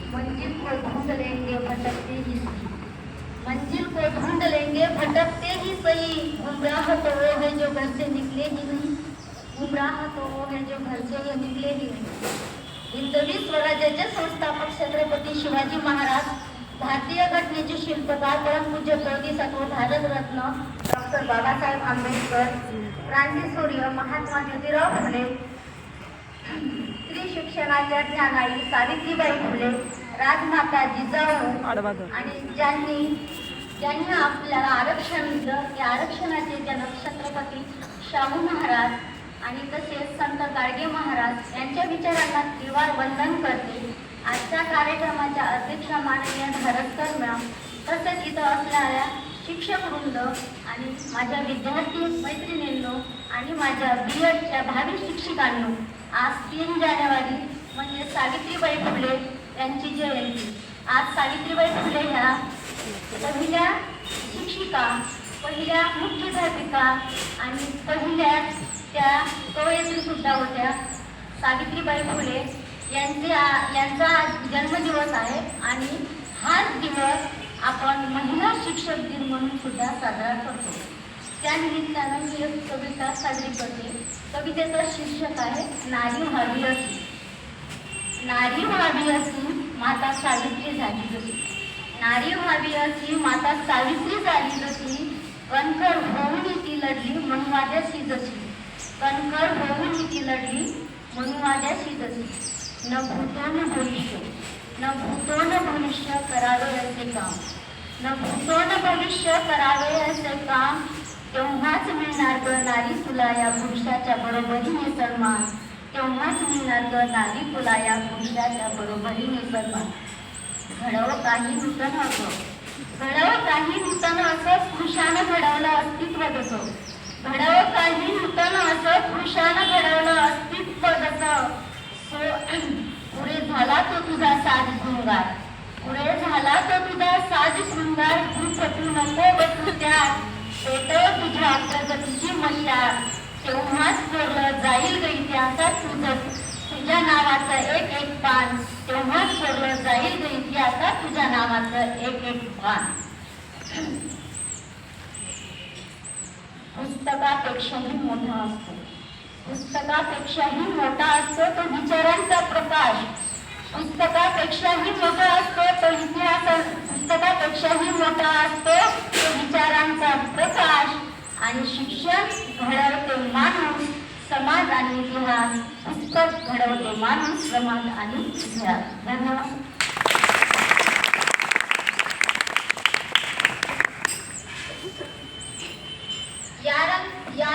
मंजिल को ढूंढ लेंगे भटकते ही सही, मंजिल को ढूंढ लेंगे भटकते ही सही, गुमराह तो वो है जो घर से निकले ही नहीं, गुमराह तो वो है जो घर से निकले ही नहीं। हिंदवी स्वराज्याचे संस्थापक छत्रपती शिवाजी महाराज, भारतीय घटनेचे शिल्पकार परमपूज्य बोधिसत्व भारतरत्न डॉक्टर बाबासाहेब आंबेडकर, क्रांतीसूर्य महात्मा ज्योतिराव फुले, स्त्री शिक्षणाच्या ज्ञानाई सावित्रीबाई फुले, राजमाता जिजाऊ आणि ज्यांनी आपल्याला आरक्षण दिलं, त्या आरक्षणाचे जनक छत्रपती शाहू महाराज आणि तसेच संत गाडगे महाराज यांच्या विचारांना त्रिवार वंदन करते। आजच्या कार्यक्रमाच्या अध्यक्षा माननीय धारसकर मॅम, तसेच इथं असणाऱ्या शिक्षक वृंद आणि माझ्या विद्यार्थी मैत्रिणींनो आणि माझ्या BEdच्या भावी शिक्षिकांनो, आज 3 जानेवारी म्हणजे सावित्रीबाई फुले यांची जयंती। आज सावित्रीबाई फुले ह्या पहिल्या शिक्षिका, पहिल्या मुख्याध्यापिका आणि पहिल्या त्या कवयित्री सुद्धा होत्या। सावित्रीबाई फुले यांचा जन्मदिवस आहे आणि हाच दिवस आपण महिला शिक्षक दिन म्हणून सुद्धा साजरा करतो। त्या निमित्तानं मी एक कविता साजरी करते। कवितेचा शीर्षक आहे नारी व्हावी अशी। नारी व्हावी अशी माता सावित्री झाली जशी, नारी व्हावी अशी माता सावित्री झाली जशी, कणखर होऊन ती लढली मनुवाद्याशी जशी, कणखर होऊन ती लढली मनुवाद्याशी जशी। न भूतो न भविष्य, न भूतो न भविष्य करावे असे काम, न भूतो न भविष्य करावे असे काम, तेव्हाच मिळणार ग नारी तुला या पुरुषाच्या बरोबरीने सन्मान, तेव्हाच मिळणार ग नारी तुला या पुरुषाच्या बरोबरीने सन्मान। घडव काही नूतन असो, घडव काही नूतन असं पुरुषानं घडवलं अस्तित्व जसं, घडव काही नूतन असं पुरुषानं घडवलं अस्तित्व जसं, पुढे झाला तो तुझा साज शृंगार, पुढे झाला तो तुझा साज शृंगार, तू पटू नको बसू त्यात, पेटव तुझ्या प्रगतीची मशाल, तेव्हाच सोडलं जाईल ग इतिहासात तुझ्या नावाचं एक एक पान, तेव्हाच सोडलं जाईल ग इतिहासात तुझ्या नावाचं एक एक पान। पुस्तकापेक्षाही मोठा असतो, पुस्तकापेक्षाही मोठा असतो तो विचारांचा प्रकाश, पुस्तकापेक्षाही मोठा असतो तो इतिहास, पुस्तकापेक्षाही मोठा असतो तो विचारांचा प्रकाश, आणि शिक्षण घडवते माणूस समाज आणि इतिहास, पुस्तक घडवते माणूस समाज आणि इतिहास। धन्यवाद।